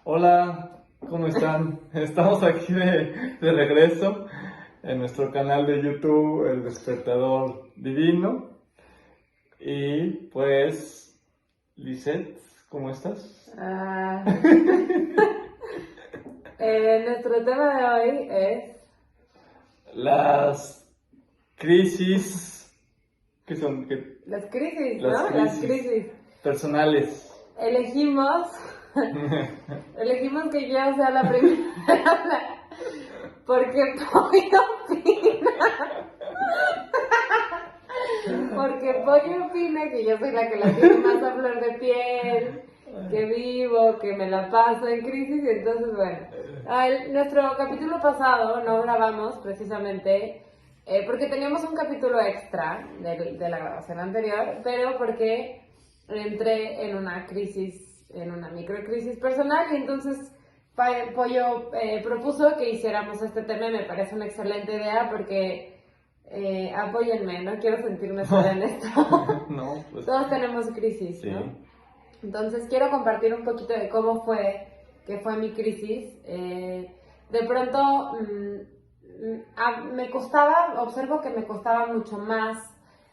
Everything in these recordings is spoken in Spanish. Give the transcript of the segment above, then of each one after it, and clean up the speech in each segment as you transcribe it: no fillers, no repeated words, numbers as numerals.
Hola, ¿cómo están? Estamos aquí de regreso en nuestro canal de YouTube, El Despertador Divino. Y pues, Lisette, ¿cómo estás? Nuestro tema de hoy es Las crisis, ¿qué son? las crisis, Las ¿no? Las crisis. personales. Elegimos que yo sea la primera porque Pollo opina que yo soy la que la tiene más a flor de piel, que vivo, que me la paso en crisis. Y entonces, bueno, nuestro capítulo pasado no grabamos precisamente porque teníamos un capítulo extra de la grabación anterior, pero porque entré en una crisis, en una microcrisis personal, y entonces Pollo propuso que hiciéramos este tema. Y me parece una excelente idea porque apóyenme, no quiero sentirme sola en esto. No, pues, Todos tenemos crisis, sí. ¿no? Entonces quiero compartir un poquito de cómo fue mi crisis. De pronto observo que me costaba mucho más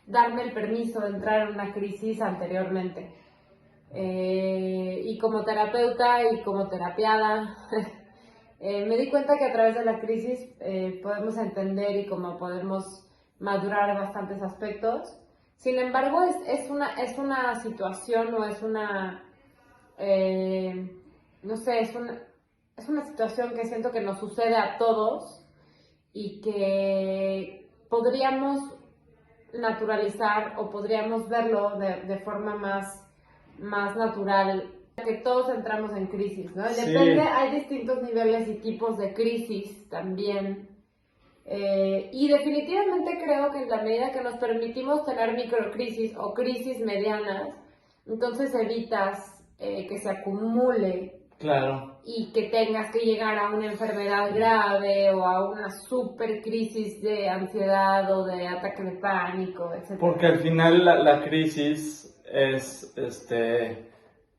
darme el permiso de entrar en una crisis anteriormente. Y como terapeuta y como terapiada, me di cuenta que a través de la crisis podemos entender y como podemos madurar bastantes aspectos. Sin embargo, es una situación o es una, no sé, es una situación que siento que nos sucede a todos y que podríamos naturalizar o podríamos verlo de forma más natural, que todos entramos en crisis, ¿no? Sí. Depende, hay distintos niveles y tipos de crisis también. Y definitivamente creo que en la medida que nos permitimos tener microcrisis o crisis medianas, entonces evitas que se acumule. Claro. Y que tengas que llegar a una enfermedad grave o a una super crisis de ansiedad o de ataque de pánico, etc. Porque al final la crisis es,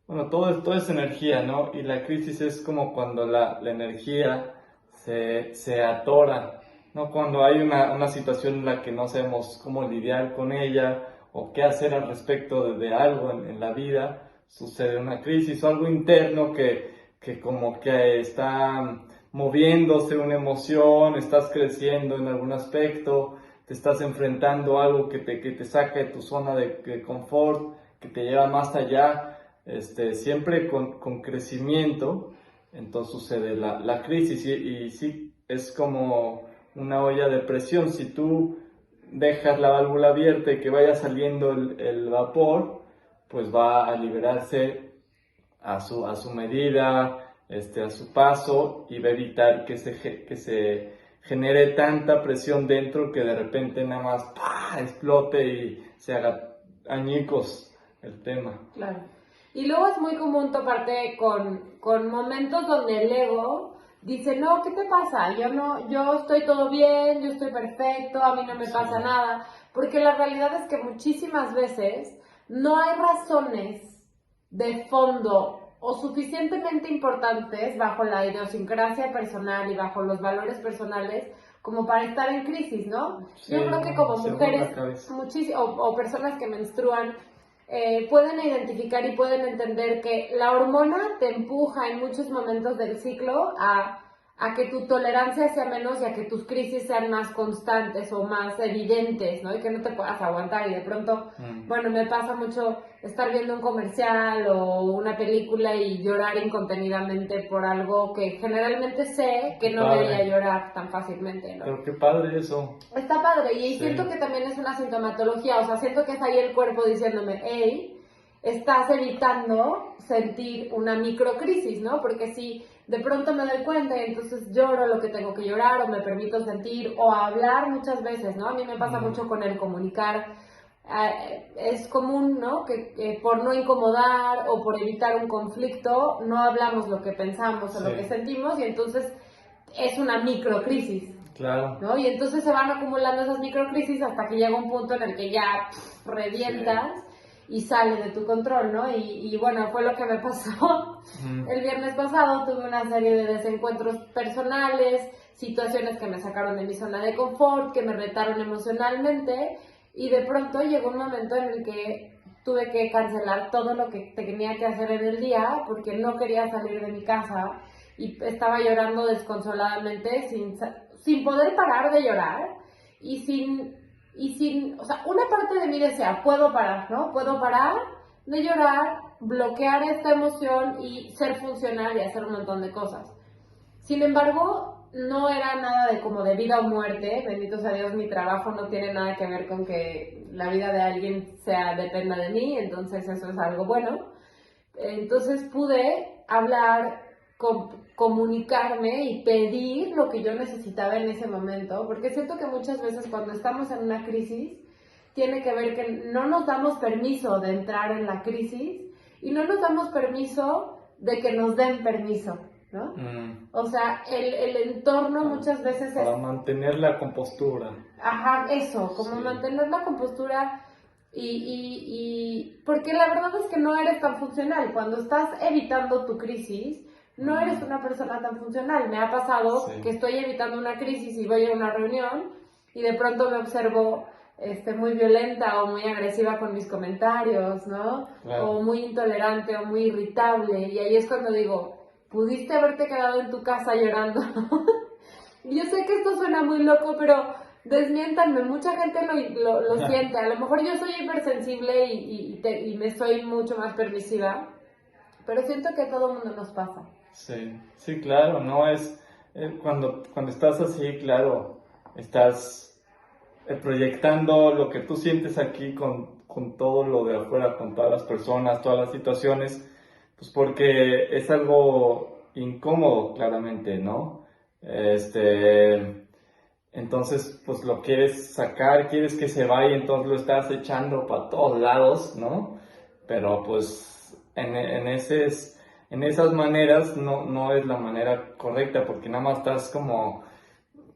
bueno, todo es energía, ¿no? Y la crisis es como cuando la energía se atora, ¿no? Cuando hay una situación en la que no sabemos cómo lidiar con ella o qué hacer al respecto de algo en la vida, sucede una crisis o algo interno que como que está moviéndose una emoción, estás creciendo en algún aspecto, te estás enfrentando a algo que te saca de tu zona de confort, que te lleva más allá, siempre con crecimiento. Entonces sucede la crisis y sí, es como una olla de presión. Si tú dejas la válvula abierta y que vaya saliendo el vapor, pues va a liberarse a su medida, a su paso, y va a evitar que se genere tanta presión dentro que de repente nada más ¡pah!, explote y se haga añicos el tema. Claro. Y luego es muy común toparte con momentos donde el ego dice, no, ¿qué te pasa? Yo estoy todo bien, yo estoy perfecto, a mí no me pasa nada. Porque la realidad es que muchísimas veces no hay razones de fondo o suficientemente importantes bajo la idiosincrasia personal y bajo los valores personales como para estar en crisis, ¿no? Sí, yo creo que como mujeres o personas que menstruan, pueden identificar y pueden entender que la hormona te empuja en muchos momentos del ciclo a que tu tolerancia sea menos y a que tus crisis sean más constantes o más evidentes, ¿no? Y que no te puedas aguantar. Y de pronto, bueno, me pasa mucho estar viendo un comercial o una película y llorar incontenidamente por algo que generalmente sé que no debería llorar tan fácilmente, ¿no? Pero qué padre eso. Está padre, y Sí. siento que también es una sintomatología, o sea, siento que es ahí el cuerpo diciéndome, hey, estás evitando sentir una microcrisis, ¿no? Porque si de pronto me doy cuenta y entonces lloro lo que tengo que llorar o me permito sentir o hablar muchas veces, ¿no? A mí me pasa mucho con el comunicar es común, ¿no? Que por no incomodar o por evitar un conflicto no hablamos lo que pensamos o Sí. lo que sentimos y entonces es una microcrisis, Claro. ¿no? Y entonces se van acumulando esas microcrisis hasta que llega un punto en el que ya revientas y sale de tu control, ¿no? Y bueno, fue lo que me pasó el viernes pasado. Tuve una serie de desencuentros personales, situaciones que me sacaron de mi zona de confort, que me retaron emocionalmente, y de pronto llegó un momento en el que tuve que cancelar todo lo que tenía que hacer en el día porque no quería salir de mi casa y estaba llorando desconsoladamente sin poder parar de llorar o sea, una parte de mí decía, puedo parar, ¿no? Puedo parar de llorar, bloquear esta emoción y ser funcional y hacer un montón de cosas. Sin embargo, no era nada de como de vida o muerte. Bendito sea Dios, mi trabajo no tiene nada que ver con que la vida de alguien dependa de mí, entonces eso es algo bueno. Entonces pude hablar, comunicarme y pedir lo que yo necesitaba en ese momento, porque siento que muchas veces cuando estamos en una crisis, tiene que ver que no nos damos permiso de entrar en la crisis y no nos damos permiso de que nos den permiso, ¿no? O sea, el entorno muchas veces para mantener la compostura. Ajá, eso, como mantener la compostura porque la verdad es que no eres tan funcional. Cuando estás evitando tu crisis, no eres una persona tan funcional. Me ha pasado que estoy evitando una crisis y voy a una reunión y de pronto me observo muy violenta o muy agresiva con mis comentarios, ¿no? Claro. O muy intolerante o muy irritable. Y ahí es cuando digo, pudiste haberte quedado en tu casa llorando. Yo sé que esto suena muy loco, pero desmiéntanme, mucha gente lo siente. A lo mejor yo soy hipersensible y me soy mucho más permisiva, pero siento que a todo mundo nos pasa. Sí, claro, no es cuando estás así, claro, estás proyectando lo que tú sientes aquí con todo lo de afuera, con todas las personas, todas las situaciones, pues porque es algo incómodo, claramente, ¿no? Entonces, pues lo quieres sacar, quieres que se vaya, entonces lo estás echando para todos lados, ¿no? Pero pues en esas maneras no es la manera correcta, porque nada más estás como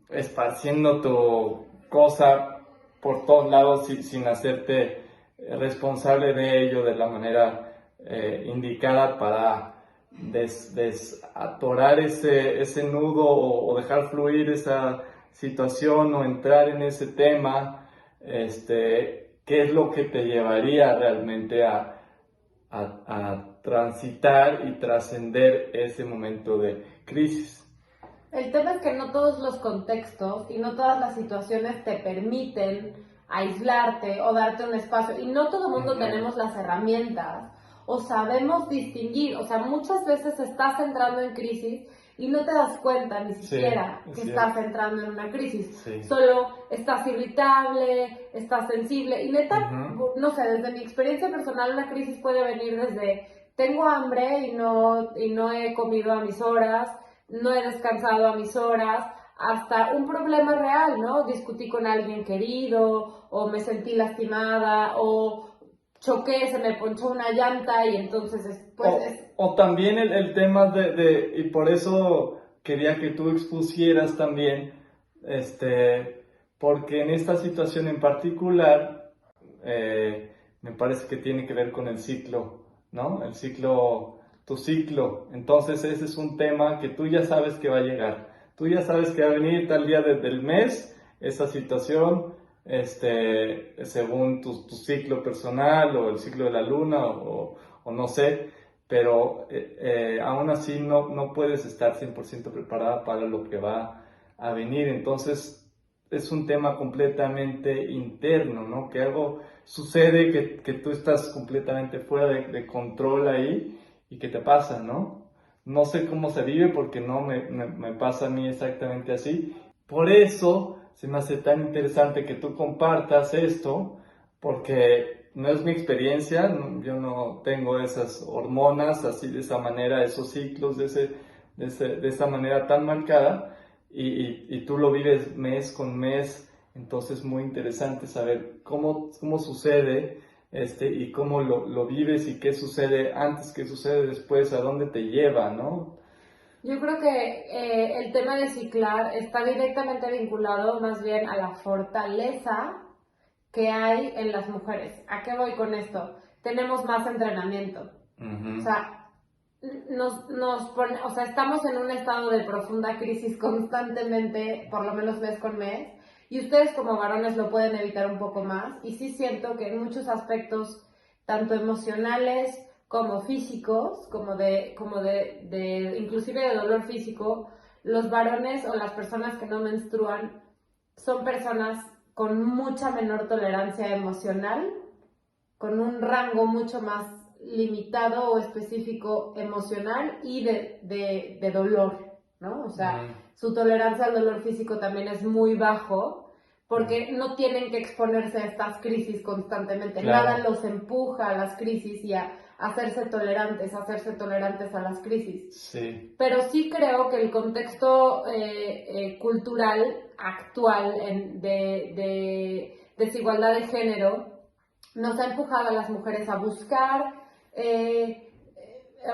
esparciendo tu cosa por todos lados sin hacerte responsable de ello de la manera indicada para desatorar ese nudo o dejar fluir esa situación o entrar en ese tema, qué es lo que te llevaría realmente a transitar y trascender ese momento de crisis. El tema es que no todos los contextos y no todas las situaciones te permiten aislarte o darte un espacio, y no todo el mundo tenemos las herramientas o sabemos distinguir. O sea, muchas veces estás entrando en crisis y no te das cuenta ni siquiera que estás entrando en una crisis. Solo estás irritable, estás sensible y neta, no sé, desde mi experiencia personal una crisis puede venir desde tengo hambre y no he comido a mis horas, no he descansado a mis horas, hasta un problema real, ¿no? Discutí con alguien querido, o me sentí lastimada, o choqué, se me ponchó una llanta y entonces o también el tema y por eso quería que tú expusieras también, porque en esta situación en particular, me parece que tiene que ver con el ciclo, ¿no? Tu ciclo. Entonces ese es un tema que tú ya sabes que va a llegar. Tú ya sabes que va a venir tal día del mes esa situación, según tu ciclo personal o el ciclo de la luna o no sé, pero aún así no puedes estar 100% preparada para lo que va a venir. Entonces es un tema completamente interno, ¿no? Que algo sucede que tú estás completamente fuera de control ahí y que te pasa, ¿no? No sé cómo se vive porque no me pasa a mí exactamente así. Por eso se me hace tan interesante que tú compartas esto, porque no es mi experiencia, yo no tengo esas hormonas así de esa manera, esos ciclos de esa manera tan marcada, y tú lo vives mes con mes Entonces, muy interesante saber cómo sucede y cómo lo vives y qué sucede antes, qué sucede después, a dónde te lleva, ¿no? Yo creo que el tema de ciclar está directamente vinculado más bien a la fortaleza que hay en las mujeres. ¿A qué voy con esto? Tenemos más entrenamiento. O sea, o sea, estamos en un estado de profunda crisis constantemente, por lo menos mes con mes, y ustedes como varones lo pueden evitar un poco más. Y sí siento que en muchos aspectos, tanto emocionales como físicos, inclusive de dolor físico, los varones o las personas que no menstruan son personas con mucha menor tolerancia emocional, con un rango mucho más limitado o específico emocional y de dolor, ¿no? O sea, su tolerancia al dolor físico también es muy bajo porque no tienen que exponerse a estas crisis constantemente. Claro. Nada los empuja a las crisis y a hacerse tolerantes a las crisis. Sí. Pero sí creo que el contexto cultural actual de desigualdad de género nos ha empujado a las mujeres a buscar,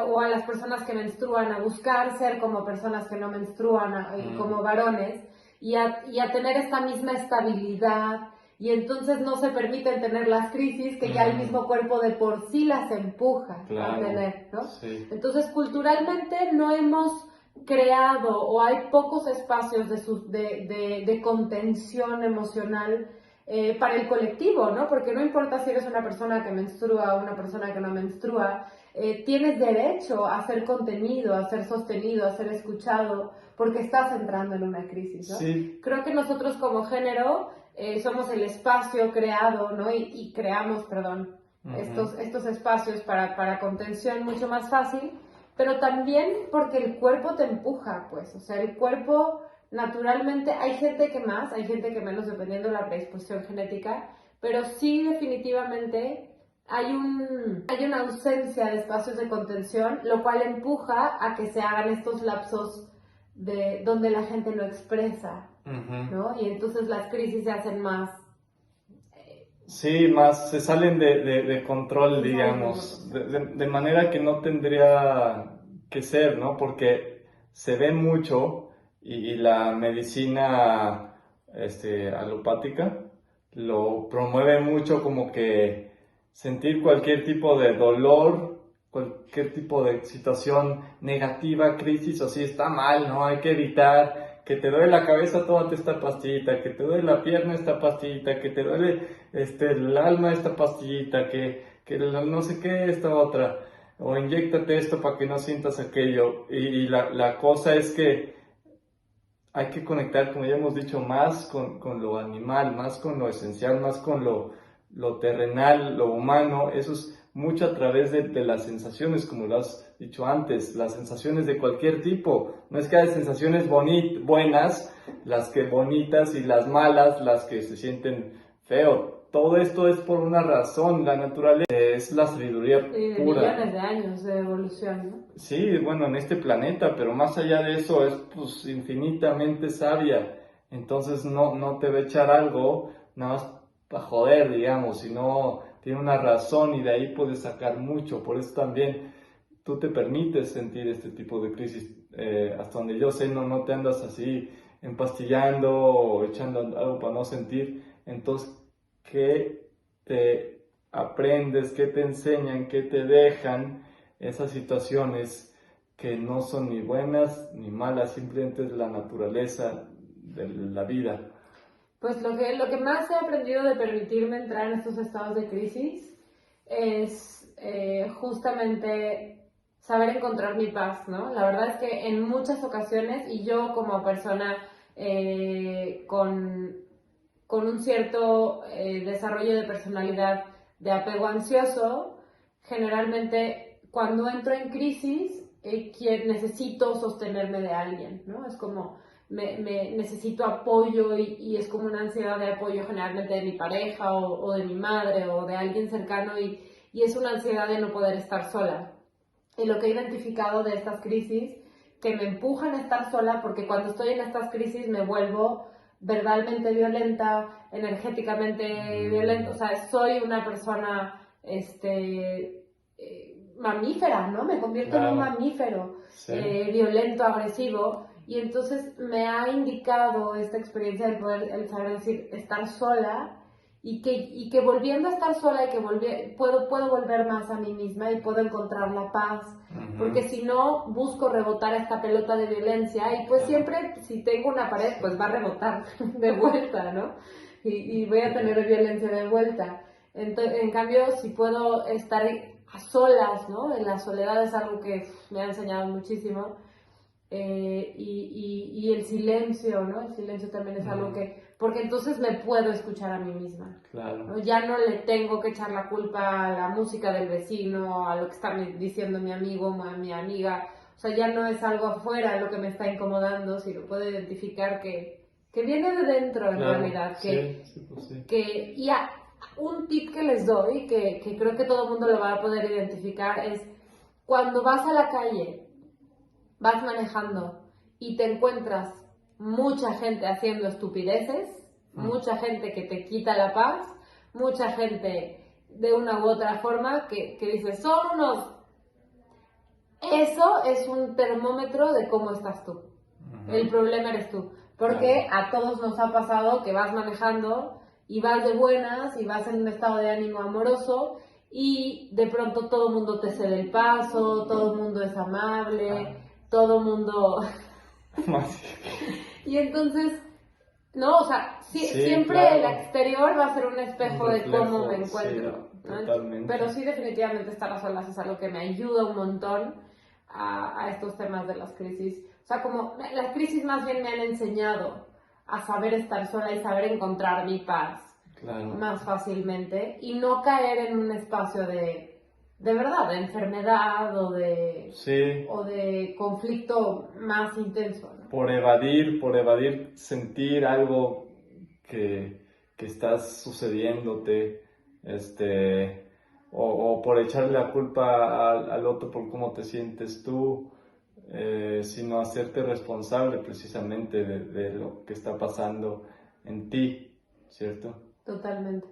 o a las personas que menstruan a buscar ser como personas que no menstruan, como varones, y a tener esta misma estabilidad, y entonces no se permiten tener las crisis que ya el mismo cuerpo de por sí las empuja a tener, ¿no? Sí. Entonces, culturalmente no hemos creado, o hay pocos espacios de contención emocional para el colectivo, ¿no? Porque no importa si eres una persona que menstrua o una persona que no menstrua, tienes derecho a ser contenido, a ser sostenido, a ser escuchado, porque estás entrando en una crisis, ¿no? Sí. Creo que nosotros como género somos el espacio creado, ¿no? Y creamos, perdón, estos espacios para contención mucho más fácil, pero también porque el cuerpo te empuja, pues, o sea, el cuerpo naturalmente, hay gente que más, hay gente que menos, dependiendo de la predisposición genética, pero sí definitivamente hay una ausencia de espacios de contención, lo cual empuja a que se hagan estos lapsos de donde la gente lo expresa, ¿no? Y entonces las crisis se hacen más. Sí, más se salen de control, digamos, de manera que no tendría que ser, ¿no? Porque se ve mucho y la medicina alopática lo promueve mucho, como que sentir cualquier tipo de dolor, cualquier tipo de situación negativa, crisis, o si está mal, ¿no? Hay que evitar. Que te duele la cabeza, tómate esta pastillita, que te duele la pierna, esta pastillita, que te duele el alma, esta pastillita, que no sé qué, esta otra, o inyéctate esto para que no sientas aquello. Y la cosa es que hay que conectar, como ya hemos dicho, más con lo animal, más con lo esencial, más con lo terrenal, lo humano. Eso es mucho a través de las sensaciones, como lo has dicho antes, las sensaciones de cualquier tipo. No es que haya sensaciones buenas, las que bonitas, y las malas, las que se sienten feo. Todo esto es por una razón. La naturaleza es la sabiduría de pura. millones de años de evolución, ¿no? Sí, bueno, en este planeta, pero más allá de eso es pues infinitamente sabia. Entonces no te va a echar algo nada más para joder, digamos, sino tiene una razón, y de ahí puedes sacar mucho. Por eso también tú te permites sentir este tipo de crisis. Hasta donde yo sé, no te andas así empastillando o echando algo para no sentir. Entonces, ¿qué te aprendes? ¿Qué te enseñan? ¿Qué te dejan esas situaciones que no son ni buenas ni malas? Simplemente es la naturaleza de la vida? Pues lo que más he aprendido de permitirme entrar en estos estados de crisis es justamente saber encontrar mi paz, ¿no? La verdad es que en muchas ocasiones, y yo como persona con un cierto desarrollo de personalidad de apego ansioso, generalmente cuando entro en crisis necesito sostenerme de alguien, ¿no? Es como me necesito apoyo, y es como una ansiedad de apoyo generalmente de mi pareja o de mi madre o de alguien cercano, y es una ansiedad de no poder estar sola. Y lo que he identificado de estas crisis, que me empujan a estar sola, porque cuando estoy en estas crisis me vuelvo verbalmente violenta, energéticamente violenta, o sea, soy una persona, mamífera, ¿no? Me convierto en un mamífero, Sí. violento, agresivo, y entonces me ha indicado esta experiencia de poder, el saber decir, estar sola, y que volviendo a estar sola y que puedo volver más a mí misma y puedo encontrar la paz, porque si no busco rebotar esta pelota de violencia y pues siempre si tengo una pared pues va a rebotar de vuelta, ¿no? Y voy a tener violencia de vuelta. En cambio, si puedo estar a solas, ¿no? En la soledad es algo que me ha enseñado muchísimo. Y el silencio, ¿no? El silencio también es algo que... Porque entonces me puedo escuchar a mí misma. Claro. ¿No? Ya no le tengo que echar la culpa a la música del vecino, a lo que está diciendo mi amigo o mi amiga. O sea, ya no es algo afuera lo que me está incomodando, sino puedo identificar que viene de dentro en realidad. Un tip que les doy, que creo que todo el mundo lo va a poder identificar, es cuando vas a la calle, vas manejando y te encuentras mucha gente haciendo estupideces, mucha gente que te quita la paz, mucha gente de una u otra forma que dice, son unos... Eso es un termómetro de cómo estás tú. El problema eres tú. Porque a todos nos ha pasado que vas manejando y vas de buenas y vas en un estado de ánimo amoroso y de pronto todo el mundo te cede el paso, todo el mundo es amable, todo el mundo... Y entonces, no, o sea, siempre el exterior va a ser un espejo de cómo me encuentro. ¿No? Pero sí, definitivamente estar a solas es algo que me ayuda un montón a estos temas de las crisis. O sea, como las crisis más bien me han enseñado a saber estar sola y saber encontrar mi paz más fácilmente y no caer en un espacio de verdad, de enfermedad o de conflicto más intenso, ¿no? Por evadir sentir algo que está sucediéndote, o por echarle la culpa al otro por cómo te sientes tú, sino hacerte responsable precisamente de lo que está pasando en ti, ¿cierto? Totalmente.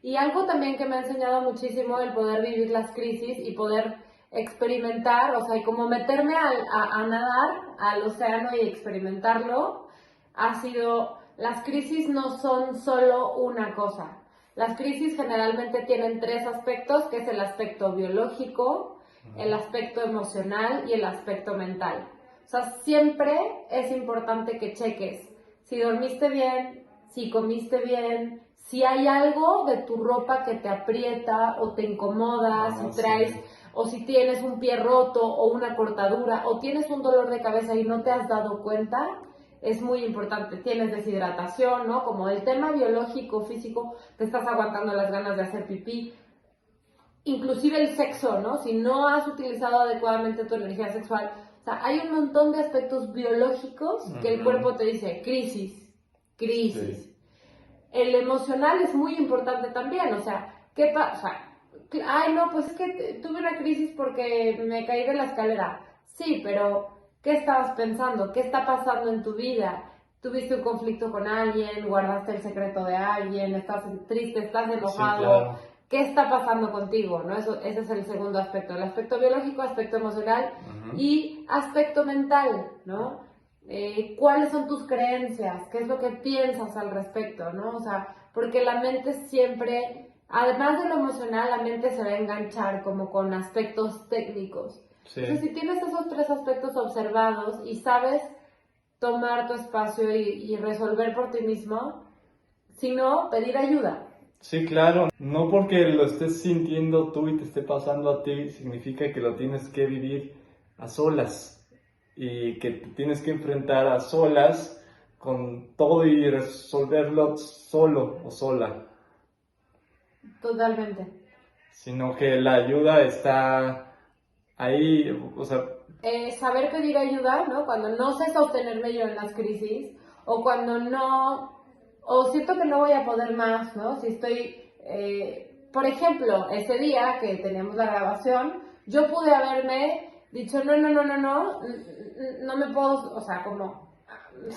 Y algo también que me ha enseñado muchísimo el poder vivir las crisis y poder experimentar, o sea, y como meterme a nadar al océano y experimentarlo, ha sido, las crisis no son solo una cosa. Las crisis generalmente tienen tres aspectos, que es el aspecto biológico, el aspecto emocional y el aspecto mental. O sea, siempre es importante que cheques si dormiste bien, si comiste bien, si hay algo de tu ropa que te aprieta o te incomoda, si traes, o si tienes un pie roto o una cortadura, o tienes un dolor de cabeza y no te has dado cuenta, es muy importante. Tienes deshidratación, ¿no? Como el tema biológico, físico, te estás aguantando las ganas de hacer pipí. Inclusive el sexo, ¿no? Si no has utilizado adecuadamente tu energía sexual. O sea, hay un montón de aspectos biológicos que el cuerpo te dice, crisis. Sí. El emocional es muy importante también, o sea, ¿qué pasa? Ay, no, pues es que tuve una crisis porque me caí de la escalera. Sí, pero ¿qué estabas pensando? ¿Qué está pasando en tu vida? ¿Tuviste un conflicto con alguien? ¿Guardaste el secreto de alguien? ¿Estás triste? ¿Estás enojado? Sí, claro. ¿Qué está pasando contigo? ¿No? Ese es el segundo aspecto. El aspecto biológico, aspecto emocional y aspecto mental, ¿no? ¿Cuáles son tus creencias? ¿Qué es lo que piensas al respecto? ¿No? O sea, porque la mente siempre, además de lo emocional, la mente se va a enganchar como con aspectos técnicos. Sí. Entonces, si tienes esos tres aspectos observados y sabes tomar tu espacio y resolver por ti mismo, si no, pedir ayuda. Sí, claro. No porque lo estés sintiendo tú y te esté pasando a ti, significa que lo tienes que vivir a solas y que te tienes que enfrentar a solas con todo y resolverlo solo o sola. Totalmente. Sino que la ayuda está ahí, o sea... saber pedir ayuda, ¿no? Cuando no sé sostenerme yo en las crisis o cuando no... o siento que no voy a poder más, ¿no? Si estoy, por ejemplo, ese día que teníamos la grabación, yo pude haberme dicho, no me puedo, o sea, como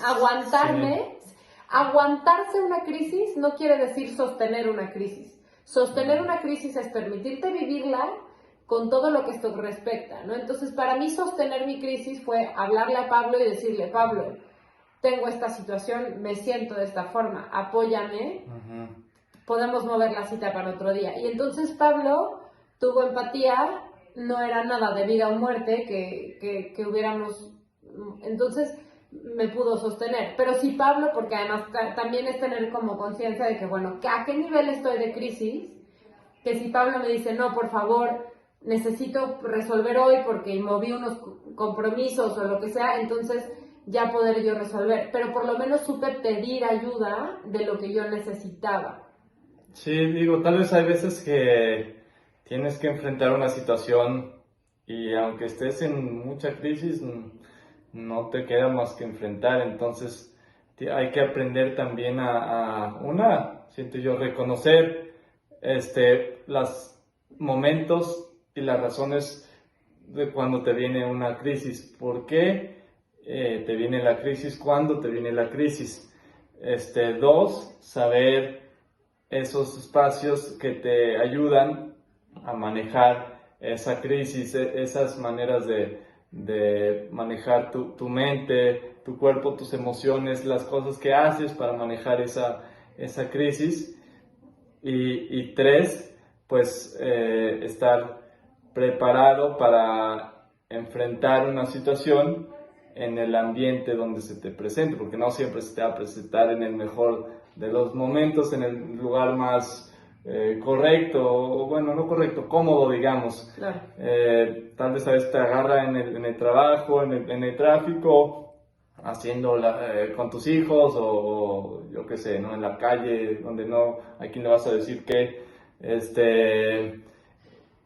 aguantarme. Sí. Aguantarse una crisis no quiere decir sostener una crisis. Sostener una crisis es permitirte vivirla con todo lo que esto respecta, ¿no? Entonces, para mí sostener mi crisis fue hablarle a Pablo y decirle, Pablo, tengo esta situación, me siento de esta forma, apóyame, podemos mover la cita para otro día. Y entonces Pablo tuvo empatía, no era nada de vida o muerte que hubiéramos... Entonces me pudo sostener. Pero si Pablo, porque además también es tener como conciencia de que, bueno, ¿a qué nivel estoy de crisis? Que si Pablo me dice, no, por favor, necesito resolver hoy porque moví unos compromisos o lo que sea, entonces ya poder yo resolver. Pero por lo menos supe pedir ayuda de lo que yo necesitaba. Sí, digo, tal vez hay veces que tienes que enfrentar una situación y aunque estés en mucha crisis, no te queda más que enfrentar. Entonces hay que aprender también siento yo, reconocer los momentos y las razones de cuando te viene una crisis. ¿Por qué te viene la crisis? ¿Cuándo te viene la crisis? Dos, saber esos espacios que te ayudan a manejar esa crisis, esas maneras de manejar tu mente, tu cuerpo, tus emociones, las cosas que haces para manejar esa crisis. Y tres, pues estar preparado para enfrentar una situación en el ambiente donde se te presente, porque no siempre se te va a presentar en el mejor de los momentos, en el lugar más correcto, o bueno, no correcto, cómodo, digamos. Claro. Tal vez a veces te agarra en el trabajo, en el tráfico, haciendo con tus hijos, o yo qué sé, ¿no? En la calle, donde no hay quien le vas a decir qué.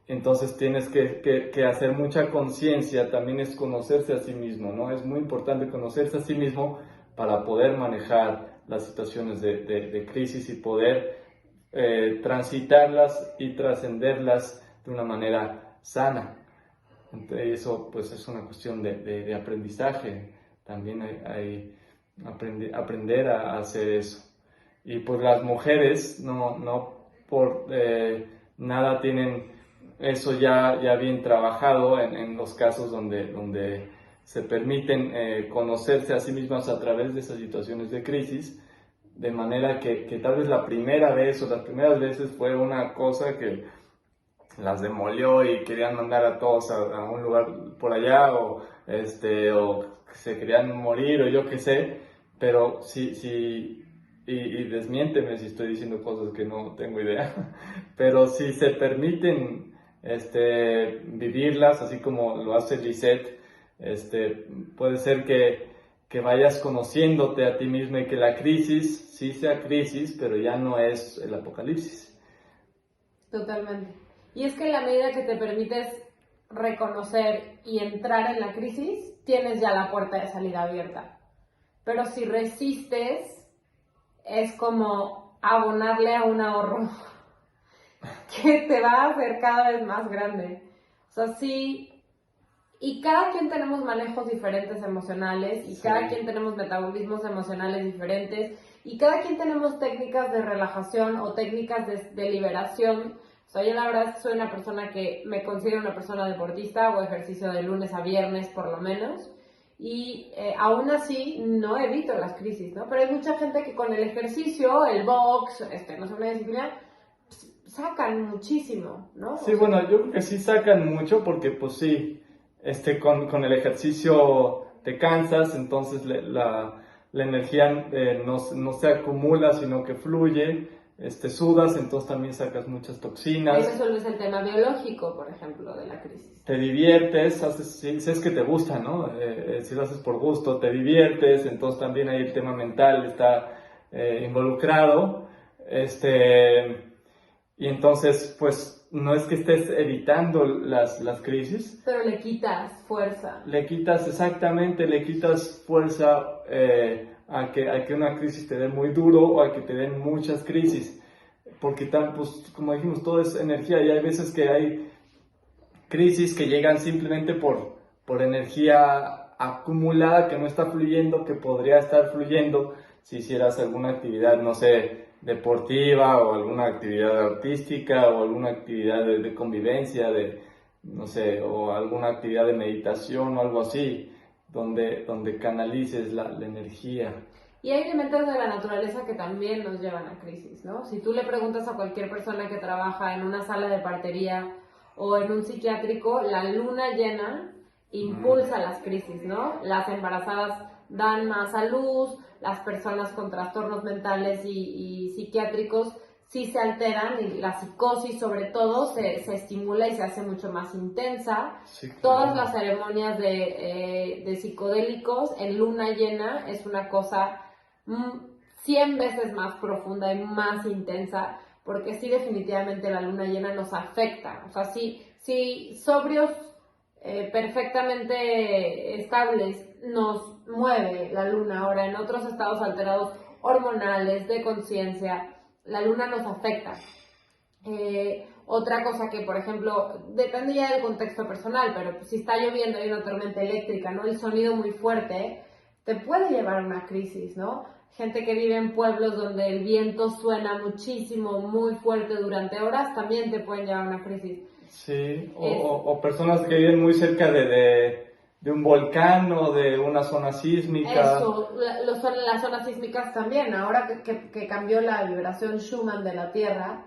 Entonces tienes que hacer mucha conciencia, también es conocerse a sí mismo, ¿no? Es muy importante conocerse a sí mismo para poder manejar las situaciones de crisis y poder transitarlas y trascenderlas de una manera sana. Entonces, eso pues es una cuestión de aprendizaje, también hay aprender a hacer eso. Y pues las mujeres no por nada tienen eso ya bien trabajado en los casos donde se permiten conocerse a sí mismas a través de esas situaciones de crisis, de manera que tal vez la primera vez o las primeras veces fue una cosa que las demolió y querían mandar a todos a un lugar por allá o se querían morir o yo qué sé, pero sí. Y desmiénteme si estoy diciendo cosas que no tengo idea, pero si se permiten vivirlas, así como lo hace Lisette, puede ser que vayas conociéndote a ti misma y que la crisis sí sea crisis, pero ya no es el apocalipsis. Totalmente. Y es que en la medida que te permites reconocer y entrar en la crisis, tienes ya la puerta de salida abierta. Pero si resistes, es como abonarle a un ahorro que te va a hacer cada vez más grande. O sea, sí, y cada quien tenemos manejos diferentes emocionales, y cada quien tenemos metabolismos emocionales diferentes, y cada quien tenemos técnicas de relajación o técnicas de liberación. O sea, yo la verdad es que soy una persona que me considero una persona deportista, hago ejercicio de lunes a viernes por lo menos, y aún así no evito las crisis, ¿no? Pero hay mucha gente que con el ejercicio, el box, no sé, una disciplina, sacan muchísimo, ¿no? Sí, bueno, yo creo que sí sacan mucho porque pues sí, con el ejercicio te cansas, entonces la energía no se acumula, sino que fluye, sudas, entonces también sacas muchas toxinas. Eso solo es el tema biológico, por ejemplo, de la crisis. Te diviertes, si es que te gusta, ¿no? Si lo haces por gusto, te diviertes, entonces también ahí el tema mental está involucrado, y entonces, pues, no es que estés evitando las crisis. Pero le quitas fuerza. Le quitas fuerza a que una crisis te dé muy duro o a que te den muchas crisis. Porque pues, como dijimos, todo es energía y hay veces que hay crisis que llegan simplemente por energía acumulada que no está fluyendo, que podría estar fluyendo. si hicieras alguna actividad, no sé, deportiva o alguna actividad artística o alguna actividad de convivencia, no sé, o alguna actividad de meditación o algo así, donde canalices la energía. Y hay elementos de la naturaleza que también nos llevan a crisis, ¿no? Si tú le preguntas a cualquier persona que trabaja en una sala de partería o en un psiquiátrico, la luna llena impulsa las crisis, ¿no? Las embarazadas dan más a luz, las personas con trastornos mentales y psiquiátricos sí se alteran y la psicosis sobre todo se estimula y se hace mucho más intensa. Sí, claro. Todas las ceremonias de psicodélicos en luna llena es una cosa 100 veces más profunda y más intensa, porque sí, definitivamente la luna llena nos afecta. O sea, si sobrios perfectamente estables nos mueve la luna, ahora en otros estados alterados hormonales, de conciencia, la luna nos afecta. Otra cosa que, por ejemplo, depende ya del contexto personal, pero si está lloviendo y hay una tormenta eléctrica, ¿no? El sonido muy fuerte te puede llevar a una crisis, ¿no? Gente que vive en pueblos donde el viento suena muchísimo, muy fuerte durante horas, también te pueden llevar a una crisis. Sí, o personas que viven muy cerca de un volcán o de una zona sísmica. Eso, las zonas sísmicas también. Ahora que cambió la vibración Schumann de la Tierra,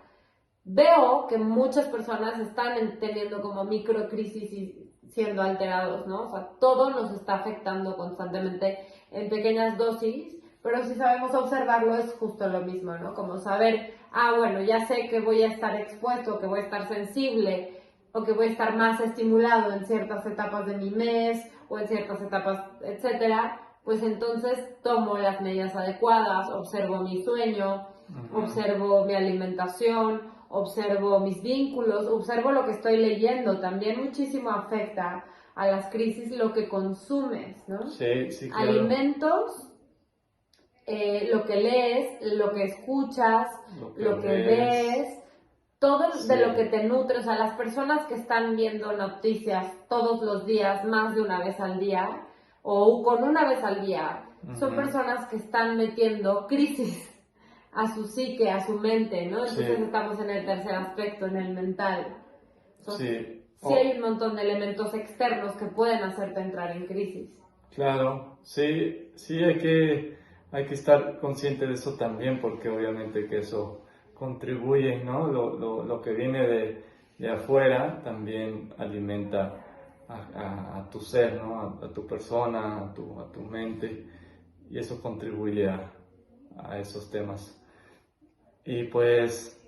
veo que muchas personas están teniendo como microcrisis y siendo alterados, ¿no? O sea, todo nos está afectando constantemente en pequeñas dosis, pero si sabemos observarlo es justo lo mismo, ¿no? Como saber, bueno, ya sé que voy a estar expuesto, que voy a estar sensible, o que voy a estar más estimulado en ciertas etapas de mi mes, o en ciertas etapas, etcétera, pues entonces tomo las medidas adecuadas, observo mi sueño, observo mi alimentación, observo mis vínculos, observo lo que estoy leyendo. También muchísimo afecta a las crisis lo que consumes, ¿no? Sí, sí, claro. Alimentos, lo que lees, lo que escuchas, lo que ves, todo de lo que te nutre. O sea, las personas que están viendo noticias todos los días, más de una vez al día, o con una vez al día, son personas que están metiendo crisis a su psique, a su mente, ¿no? Entonces estamos en el tercer aspecto, en el mental. Entonces, sí hay un montón de elementos externos que pueden hacerte entrar en crisis. Claro, sí, hay que estar consciente de eso también, porque obviamente que eso contribuye, ¿no? Lo que viene de afuera también alimenta a tu ser, ¿no? A tu persona, a tu mente, y eso contribuye a esos temas. Y pues,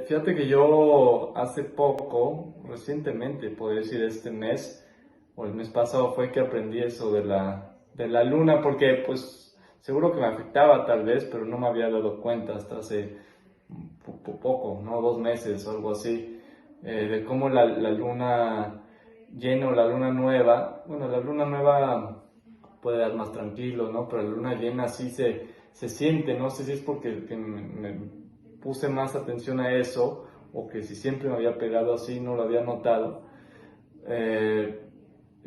fíjate que yo hace poco, recientemente, puedo decir este mes, o el mes pasado, fue que aprendí eso de la luna, porque pues seguro que me afectaba tal vez, pero no me había dado cuenta hasta hace poco, ¿no? 2 meses o algo así, de cómo la luna llena o la luna nueva, bueno, la luna nueva puede dar más tranquilo, ¿no? Pero la luna llena sí se siente, no sé si es porque que me puse más atención a eso, o que si siempre me había pegado así, no lo había notado,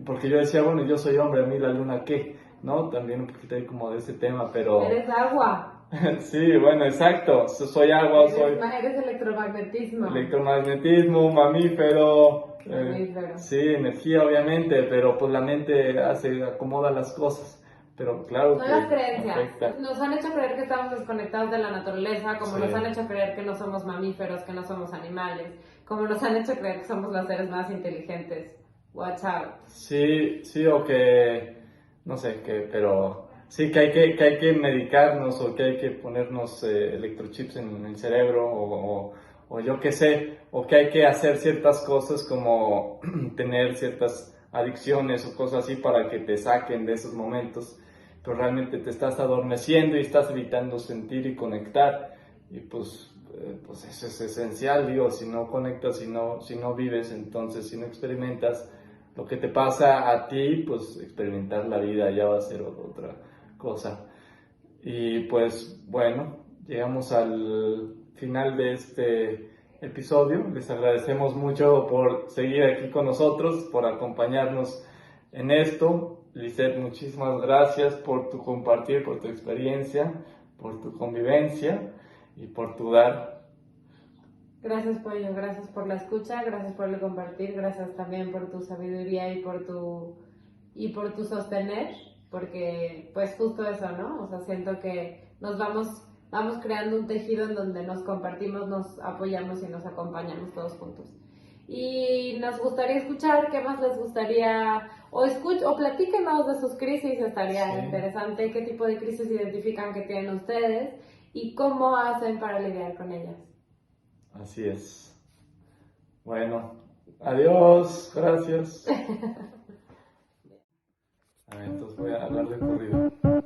porque yo decía, bueno, yo soy hombre, a mí la luna, ¿qué? ¿No? También un poquito ahí como de ese tema, pero... Eres agua. Sí, bueno, exacto, soy agua, Eres electromagnetismo. Electromagnetismo, mamífero. Mamífero. Sí, energía obviamente, pero pues la mente acomoda las cosas. Pero claro son que las creencias. afecta. Nos han hecho creer que estamos desconectados de la naturaleza, como nos han hecho creer que no somos mamíferos, que no somos animales, como nos han hecho creer que somos los seres más inteligentes. Watch out. Sí, o que, no sé, pero sí que hay que medicarnos, o que hay que ponernos electrochips en el cerebro, o yo qué sé, o que hay que hacer ciertas cosas como tener ciertas adicciones o cosas así para que te saquen de esos momentos, pero realmente te estás adormeciendo y estás evitando sentir y conectar, y pues eso es esencial, digo, si no conectas, si no vives, entonces si no experimentas lo que te pasa a ti, pues experimentar la vida ya va a ser otra cosa. Y pues bueno, llegamos al final de este episodio. Les agradecemos mucho por seguir aquí con nosotros, por acompañarnos en esto. Lisette, muchísimas gracias por tu compartir, por tu experiencia, por tu convivencia y por tu dar. Gracias, Pollo, gracias por la escucha, gracias por el compartir, gracias también por tu sabiduría y por tu sostener, porque pues justo eso, ¿no? O sea, siento que nos vamos creando un tejido en donde nos compartimos, nos apoyamos y nos acompañamos todos juntos. Y nos gustaría escuchar qué más les gustaría, o platíquenos de sus crisis, estaría interesante, qué tipo de crisis identifican que tienen ustedes y cómo hacen para lidiar con ellas. Así es. Bueno, adiós, gracias. A ver, entonces voy a hablar de corrido. Tú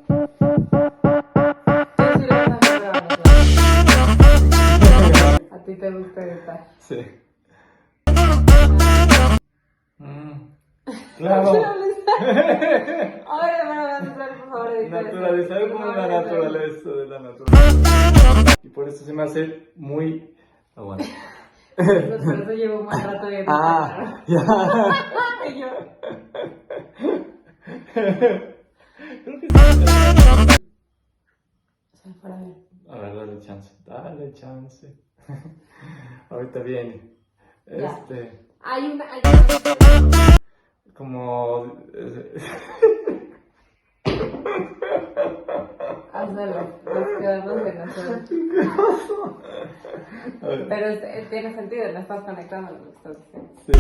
sí lo vas a hacer, a ti te gusta editar. Sí. Claro. Ahora me vas a hacer, por favor, editar. Naturalizar como la naturaleza de la naturaleza. Y por eso se me hace muy... bueno. Por eso llevo un buen rato de ya. Y yo... Creo que sí. O sea, para ver. A ver, dale chance. Ahorita viene. Ya. Hay una... Como... Hazlo, nos quedamos de nosotros. Pero tiene sentido, no estás conectando lo que estás diciendo. Sí.